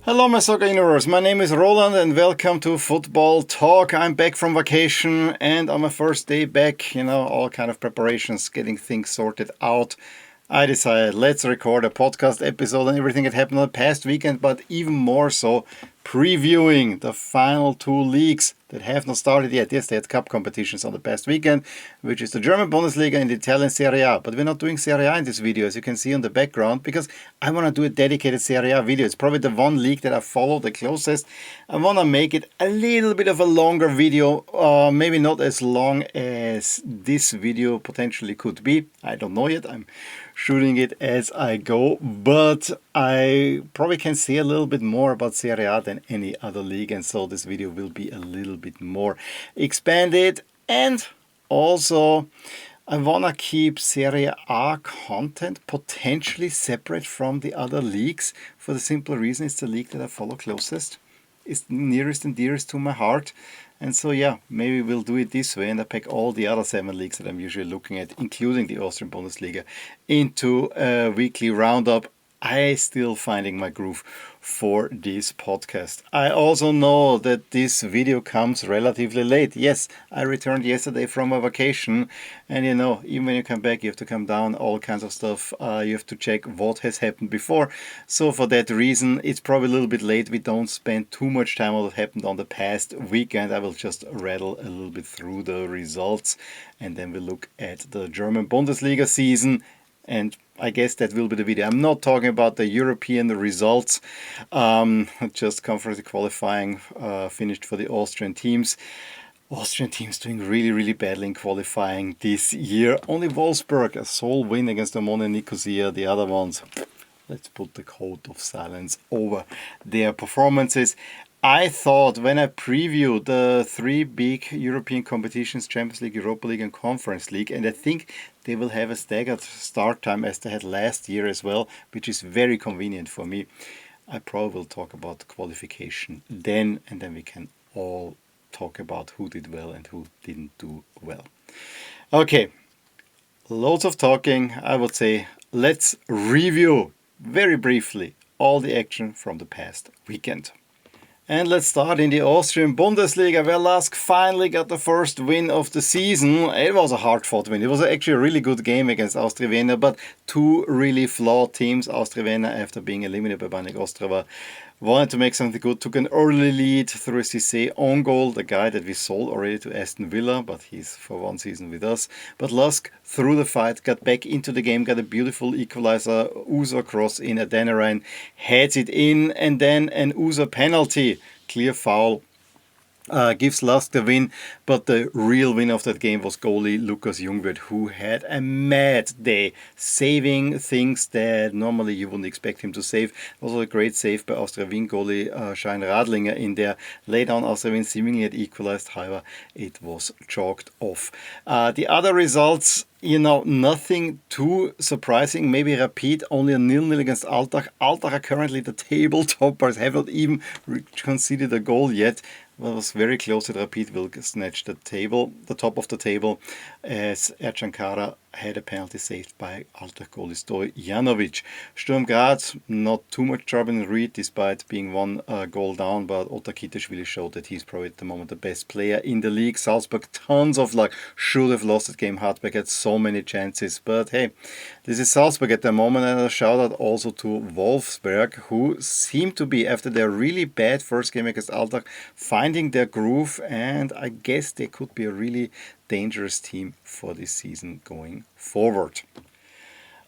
Hello my soccer universe, my name is Roland and welcome to Football Talk. I'm back from vacation and on my first day back, all kind of preparations, getting things sorted out. I decided let's record a podcast episode on everything that happened on the past weekend, but even more so previewing the final two leagues that have not started yet. Yes, they had cup competitions on the past weekend, which is the German Bundesliga and the Italian Serie A. But we're not doing Serie A in this video, as you can see on the background, because I want to do a dedicated Serie A video. It's probably the one league that I follow the closest. I want to make it a little bit of a longer video, maybe not as long as this video potentially could be. I don't know yet. I'm shooting it as I go, but I probably can say a little bit more about Serie A than any other league, and so this video will be a little bit more expanded. And also I want to keep Serie A content potentially separate from the other leagues for the simple reason it's the league that I follow closest. It's nearest and dearest to my heart. And so, yeah, maybe we'll do it this way and I pack all the other 7 leagues that I'm usually looking at, including the Austrian Bundesliga, into a weekly roundup. I still finding my groove for this podcast. I also know that this video comes relatively late. Yes, I returned yesterday from a vacation, and even when you come back, you have to come down, all kinds of stuff. You have to check what has happened before. So for that reason, it's probably a little bit late. We don't spend too much time on what happened on the past weekend. I will just rattle a little bit through the results, and then we'll look at the German Bundesliga season. And I guess that will be the video. I'm not talking about the European results, just conference qualifying finished for the Austrian teams. Austrian teams doing really, really badly in qualifying this year. Only Wolfsburg, a sole win against Omonia Nicosia. The other ones, let's put the coat of silence over their performances. I thought when I previewed the 3 big European competitions, Champions League, Europa League and Conference League, and I think they will have a staggered start time as they had last year as well, which is very convenient for me. I probably will talk about the qualification then, and then we can all talk about who did well and who didn't do well. Okay, loads of talking. I would say let's review very briefly all the action from the past weekend. And let's start in the Austrian Bundesliga, where LASK finally got the first win of the season. It was a hard-fought win. It was actually a really good game against Austria Vienna, but 2 really flawed teams. Austria Vienna, after being eliminated by Baník Ostrava, wanted to make something good, took an early lead through a Cissé own goal, the guy that we sold already to Aston Villa, but he's for 1 season with us. But LASK, through the fight, got back into the game, got a beautiful equalizer, User cross in, Adeniran heads it in, and then an User penalty, clear foul, gives LASK the win, but the real win of that game was goalie Lukas Jungwirth, who had a mad day, saving things that normally you wouldn't expect him to save. Also a great save by Austria Wien goalie Schein Radlinger in there. Lay down Austria Wien seemingly had equalized, however it was chalked off. The other results, nothing too surprising. Maybe Rapid only a 0-0 against Altach. Altach are currently the table toppers, have not even conceded a goal yet. Well, it was very close that Rapid will snatch the top of the table, as Ercan Kara had a penalty saved by Altach goalie Stojanovic. Sturm Graz, not too much trouble in Ried despite being 1 goal down, but Otar Kitashvili showed that he's probably at the moment the best player in the league. Salzburg, tons of luck, should have lost that game. Hartberg had so many chances, but hey, this is Salzburg at the moment. And a shout out also to Wolfsburg, who seem to be, after their really bad first game against Altach, finding their groove, and I guess they could be a really dangerous team for this season going forward.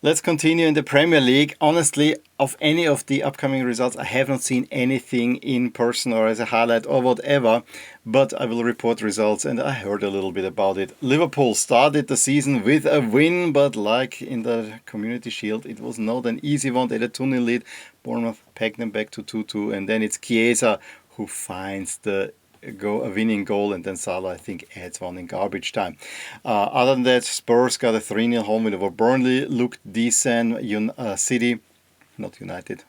Let's continue in the Premier League. Honestly, of any of the upcoming results, I have not seen anything in person or as a highlight or whatever, but I will report results, and I heard a little bit about it. Liverpool started the season with a win, but like in the Community Shield, it was not an easy one. They had a 2-0 lead. Bournemouth pegged them back to 2-2, and then it's Chiesa who finds a winning goal, and then Salah, I think, adds one in garbage time. Other than that, Spurs got a 3-0 home win over Burnley, looked decent. City, not United,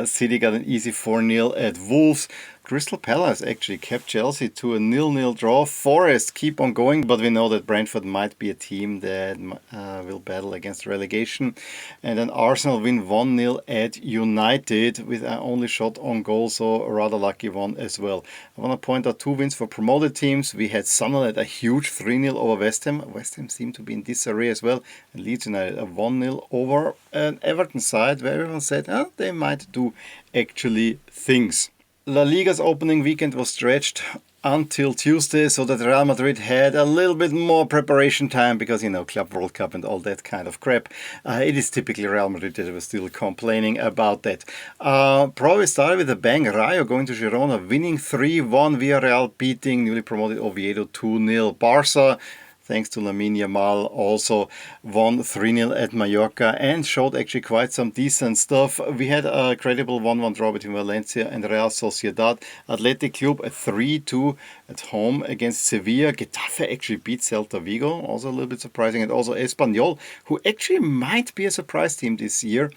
City got an easy 4-0 at Wolves. Crystal Palace actually kept Chelsea to a 0-0 draw. Forest keep on going, but we know that Brentford might be a team that will battle against relegation. And then Arsenal win 1-0 at United with an only shot on goal, so a rather lucky one as well. I want to point out 2 wins for promoted teams. We had Sunderland a huge 3-0 over West Ham. West Ham seemed to be in disarray as well. And Leeds United a 1-0 over an Everton side where everyone said they might do actually things. La Liga's opening weekend was stretched until Tuesday, so that Real Madrid had a little bit more preparation time because, Club World Cup and all that kind of crap. It is typically Real Madrid that was still complaining about that. Probably started with a bang. Rayo going to Girona, winning 3-1. Villarreal beating newly promoted Oviedo 2-0. Barça, thanks to Lamine Yamal, also won 3-0 at Mallorca and showed actually quite some decent stuff. We had a credible 1-1 draw between Valencia and Real Sociedad. Athletic Club a 3-2 at home against Sevilla. Getafe actually beat Celta Vigo, also a little bit surprising. And also Espanyol, who actually might be a surprise team this year,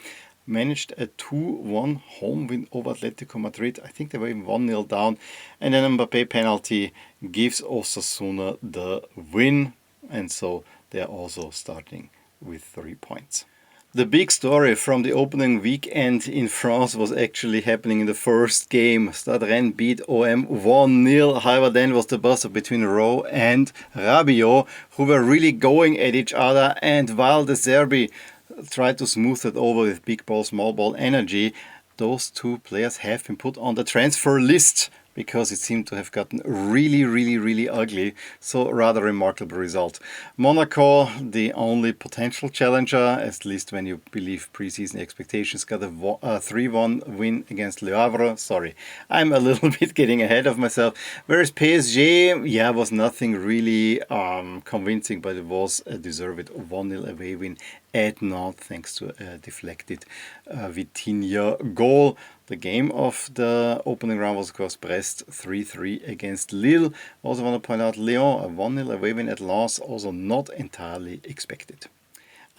managed a 2-1 home win over Atletico Madrid. I think they were even 1-0 down. And then a Mbappé penalty gives Osasuna the win. And so they're also starting with 3 points. The big story from the opening weekend in France was actually happening in the first game. Stade Rennes beat OM 1-0. However, then was the bust-up between Rowe and Rabiot, who were really going at each other. And while the Serbi tried to smooth it over with big ball, small ball energy, those 2 players have been put on the transfer list, because it seemed to have gotten really ugly. So rather remarkable result. Monaco, the only potential challenger, at least when you believe preseason expectations, got a 3-1 win against Le Havre. Sorry, I'm a little bit getting ahead of myself. Whereas PSG, was nothing really convincing, but it was a deserved 1-0 away win at Nantes, thanks to a deflected Vitinha goal. The game of the opening round was, of course, Brest 3-3 against Lille. Also want to point out Lyon, a 1-0 away win at Lens, also not entirely expected.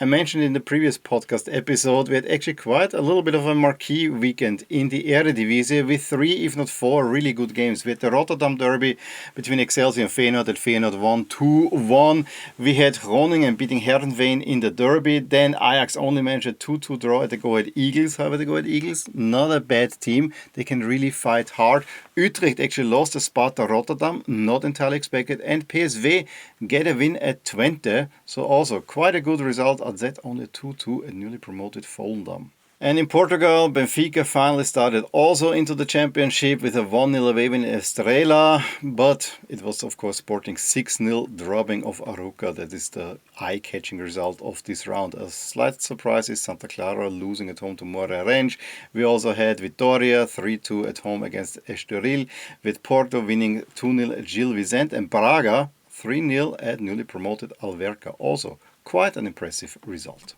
I mentioned in the previous podcast episode, we had actually quite a little bit of a marquee weekend in the Eredivisie with 3, if not 4, really good games. We had the Rotterdam derby between Excelsior and Feyenoord that Feyenoord won 2-1. We had Groningen beating Heerenveen in the derby. Then Ajax only managed a 2-2 draw at the Go Ahead Eagles. However, the Go Ahead Eagles, not a bad team. They can really fight hard. Utrecht actually lost to Sparta Rotterdam, not entirely expected. And PSV get a win at Twente. So also quite a good result. AZ only 2-2 at newly promoted Volendam. And in Portugal, Benfica finally started also into the championship with a 1-0 away win in Estrela, but it was of course Sporting 6-0 drubbing of Arouca. That is the eye-catching result of this round. A slight surprise is Santa Clara losing at home to Moreirense. We also had Vitória 3-2 at home against Estoril, with Porto winning 2-0 at Gil Vicente, and Braga 3-0 at newly promoted Alverca. Also quite an impressive result.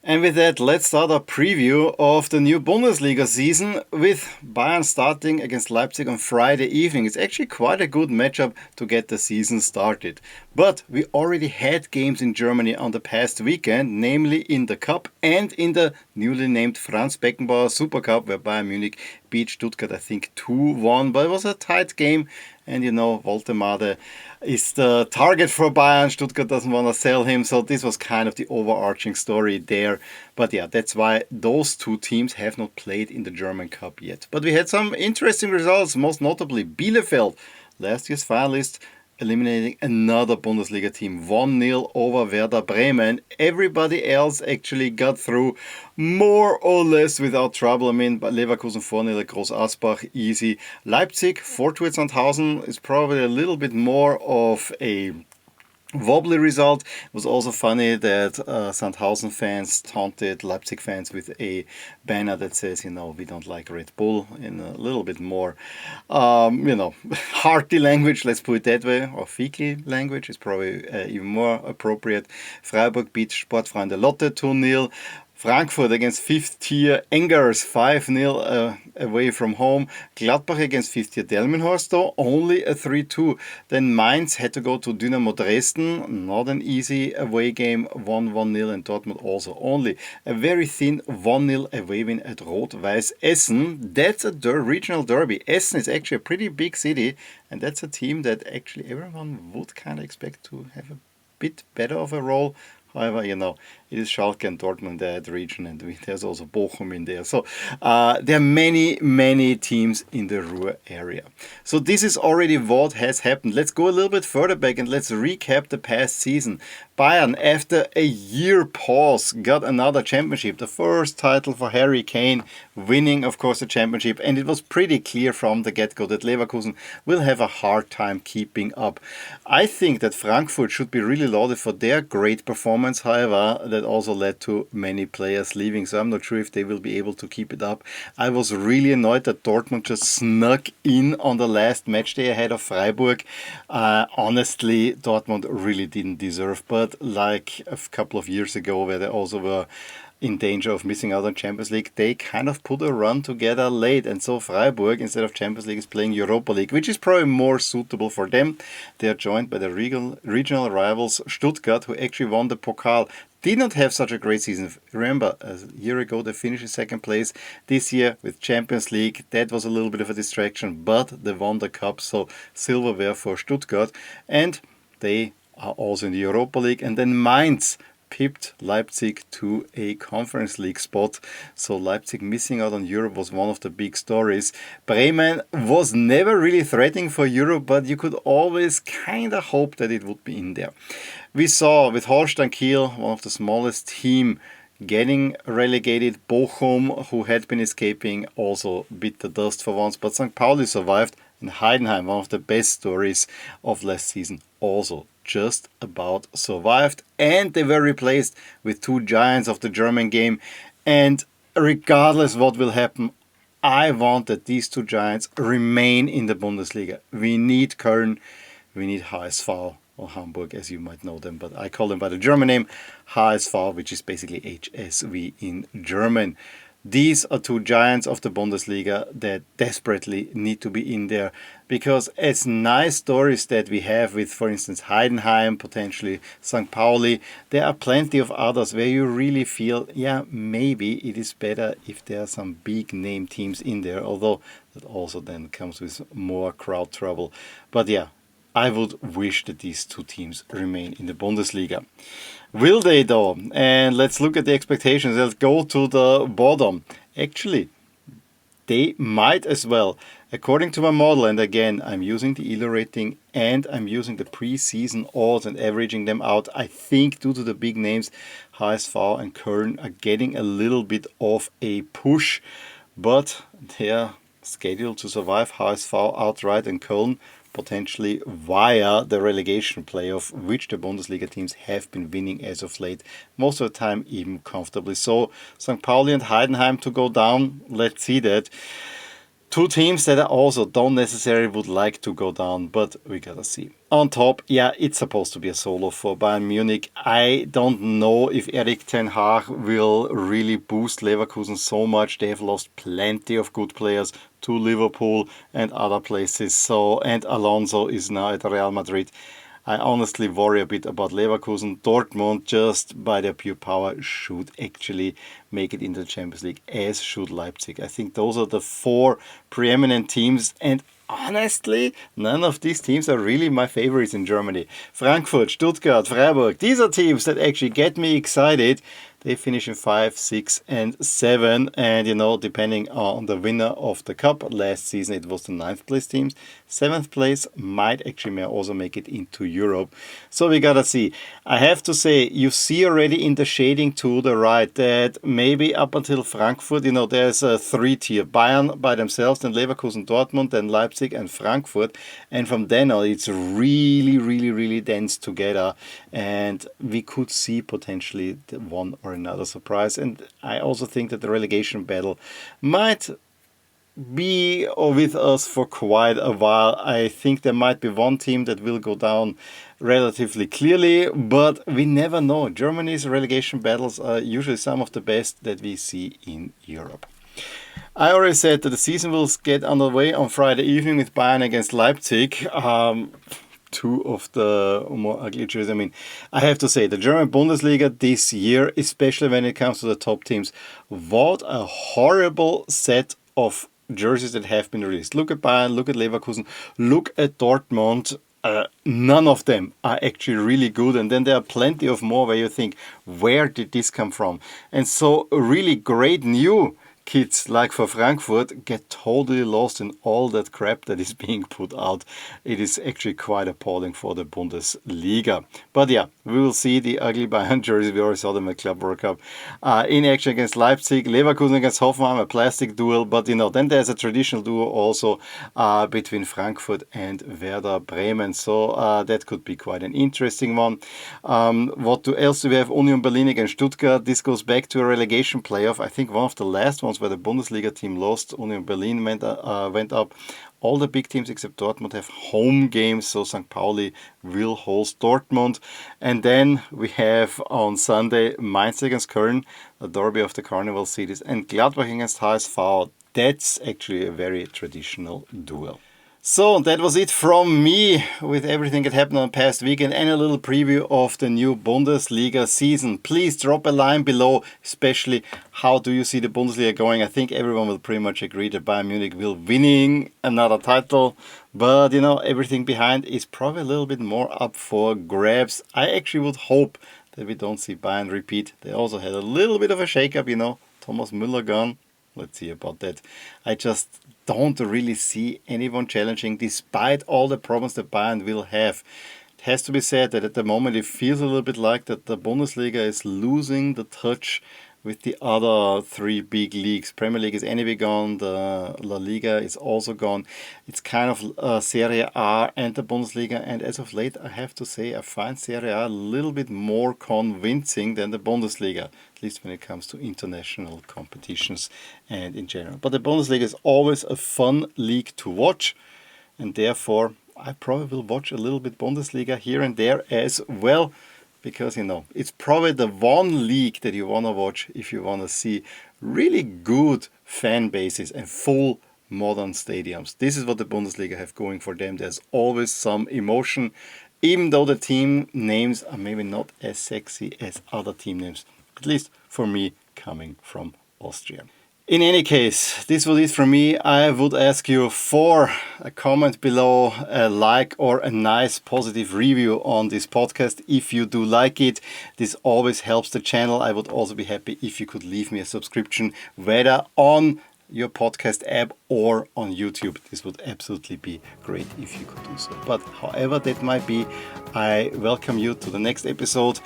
And with that, let's start a preview of the new Bundesliga season with Bayern starting against Leipzig on Friday evening. It's actually quite a good matchup to get the season started. But we already had games in Germany on the past weekend, namely in the Cup and in the newly named Franz Beckenbauer Super Cup, where Bayern Munich beat Stuttgart, I think, 2-1. But it was a tight game. And Woltemade is the target for Bayern. Stuttgart doesn't want to sell him. So this was kind of the overarching story there. But yeah, that's why those 2 teams have not played in the German Cup yet. But we had some interesting results, most notably Bielefeld, last year's finalist, eliminating another Bundesliga team, 1-0 over Werder Bremen. Everybody else actually got through more or less without trouble. I mean, Leverkusen 4-0 at Groß Asbach, easy. Leipzig 4-2 at Sandhausen is probably a little bit more of a wobbly result. It was also funny that Sandhausen fans taunted Leipzig fans with a banner that says, we don't like Red Bull, in a little bit more, hearty language, let's put it that way, or Fiekli language is probably even more appropriate. Freiburg beat Sportfreunde Lotte 2-0. Frankfurt against 5th tier Engers 5-0 away from home. Gladbach against 5th tier Delmenhorst, though only a 3-2. Then Mainz had to go to Dynamo Dresden, not an easy away game, 1-1-0, and Dortmund also only a very thin 1-0 away win at Rot-Weiß Essen. That's a regional derby. Essen is actually a pretty big city, and that's a team that actually everyone would kind of expect to have a bit better of a role. However, it is Schalke and Dortmund, that region, and there's also Bochum in there. So there are many, many teams in the Ruhr area. So this is already what has happened. Let's go a little bit further back and let's recap the past season. Bayern, after a year pause, got another championship. The first title for Harry Kane, winning, of course, the championship. And it was pretty clear from the get-go that Leverkusen will have a hard time keeping up. I think that Frankfurt should be really lauded for their great performance, however, that also led to many players leaving. So I'm not sure if they will be able to keep it up. I was really annoyed that Dortmund just snuck in on the last match day ahead of Freiburg. Honestly, Dortmund really didn't deserve, but like a couple of years ago where they also were in danger of missing out on Champions League, they kind of put a run together late, and so Freiburg, instead of Champions League, is playing Europa League, which is probably more suitable for them. They are joined by the regional rivals Stuttgart, who actually won the Pokal. Did not have such a great season. Remember, a year ago they finished in second place. This year with Champions League, that was a little bit of a distraction, but they won the cup, so silverware for Stuttgart, and they are also in the Europa League. And then Mainz pipped Leipzig to a Conference League spot. So Leipzig missing out on Europe was one of the big stories. Bremen was never really threatening for Europe, but you could always kind of hope that it would be in there. We saw with Holstein Kiel, one of the smallest team, getting relegated. Bochum, who had been escaping, also bit the dust for once, but St. Pauli survived. And Heidenheim, one of the best stories of last season, also just about survived, and they were replaced with two giants of the German game. And regardless what will happen, I want that these two giants remain in the Bundesliga. We need Köln, we need HSV, or Hamburg as you might know them, but I call them by the German name HSV, which is basically HSV in German. These are two giants of the Bundesliga that desperately need to be in there, because as nice stories that we have with, for instance, Heidenheim, potentially St. Pauli, there are plenty of others where you really feel, yeah, maybe it is better if there are some big name teams in there, although that also then comes with more crowd trouble. But yeah, I would wish that these two teams remain in the Bundesliga. Will they though? And let's look at the expectations. Let's go to the bottom. Actually, they might as well. According to my model, and again, I'm using the ELO rating and I'm using the pre-season odds and averaging them out. I think due to the big names, HSV and Köln are getting a little bit of a push, but they're scheduled to survive. HSV outright and Köln potentially via the relegation playoff, which the Bundesliga teams have been winning as of late, most of the time even comfortably. So St. Pauli and Heidenheim to go down, let's see that. Two teams that I also don't necessarily would like to go down, but we gotta see. On top, yeah, it's supposed to be a solo for Bayern Munich. I don't know if Erik ten Hag will really boost Leverkusen so much. They have lost plenty of good players to Liverpool and other places. So, and Alonso is now at Real Madrid. I honestly worry a bit about Leverkusen. Dortmund, just by their pure power, should actually make it into the Champions League, as should Leipzig. I think those are the four preeminent teams, and honestly, none of these teams are really my favorites in Germany. Frankfurt, Stuttgart, Freiburg, these are teams that actually get me excited. They finish in 5, 6, and 7. And, depending on the winner of the cup, last season it was the 9th place teams. 7th place might actually also make it into Europe. So we gotta see. I have to say, you see already in the shading to the right that maybe up until Frankfurt, there's a 3-tier. Bayern by themselves, then Leverkusen, Dortmund, then Leipzig and Frankfurt. And from then on, it's really, really, really dense together. And we could see potentially one or another surprise. And I also think that the relegation battle might be with us for quite a while. I think there might be one team that will go down relatively clearly, but we never know. Germany's relegation battles are usually some of the best that we see in Europe. I already said that the season will get underway on Friday evening with Bayern against Leipzig. Two of the more ugly jerseys. I mean, I have to say, the German Bundesliga this year, especially when it comes to the top teams, what a horrible set of jerseys that have been released. Look at Bayern, look at Leverkusen, look at Dortmund. None of them are actually really good. And then there are plenty of more where you think, where did this come from? And so really great new kids like for Frankfurt get totally lost in all that crap that is being put out. It is actually quite appalling for the Bundesliga. But yeah, we will see the ugly Bayern jerseys. We already saw them at Club World Cup. In action against Leipzig, Leverkusen against Hoffenheim, a plastic duel. But then there's a traditional duel also between Frankfurt and Werder Bremen. So that could be quite an interesting one. What else do we have? Union Berlin against Stuttgart. This goes back to a relegation playoff. I think one of the last ones where the Bundesliga team lost. Union Berlin went up. All the big teams except Dortmund have home games, so St. Pauli will host Dortmund. And then we have on Sunday Mainz against Köln, the derby of the Carnival Cities, and Gladbach against HSV. That's actually a very traditional duel. So that was it from me with everything that happened on the past weekend and a little preview of the new Bundesliga season. Please drop a line below, especially how do you see the Bundesliga going. I think everyone will pretty much agree that Bayern Munich will winning another title. But, everything behind is probably a little bit more up for grabs. I actually would hope that we don't see Bayern repeat. They also had a little bit of a shake-up, Thomas Müller gone. Let's see about that. I just don't really see anyone challenging despite all the problems that Bayern will have. It has to be said that at the moment it feels a little bit like that the Bundesliga is losing the touch with the other three big leagues. Premier League is anyway gone, the La Liga is also gone. It's kind of Serie A and the Bundesliga, and as of late I have to say I find Serie A a little bit more convincing than the Bundesliga, at least when it comes to international competitions and in general. But the Bundesliga is always a fun league to watch, and therefore I probably will watch a little bit Bundesliga here and there as well. Because, it's probably the one league that you want to watch if you want to see really good fan bases and full modern stadiums. This is what the Bundesliga have going for them. There's always some emotion, even though the team names are maybe not as sexy as other team names. At least for me, coming from Austria. In any case, this was it from me. I would ask you for a comment below, a like or a nice positive review on this podcast if you do like it. This always helps the channel. I would also be happy if you could leave me a subscription, whether on your podcast app or on YouTube. This would absolutely be great if you could do so. But however that might be, I welcome you to the next episode.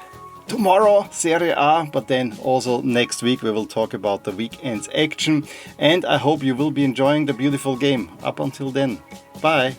Tomorrow, Serie A, but then also next week we will talk about the weekend's action. And I hope you will be enjoying the beautiful game. Up until then, bye.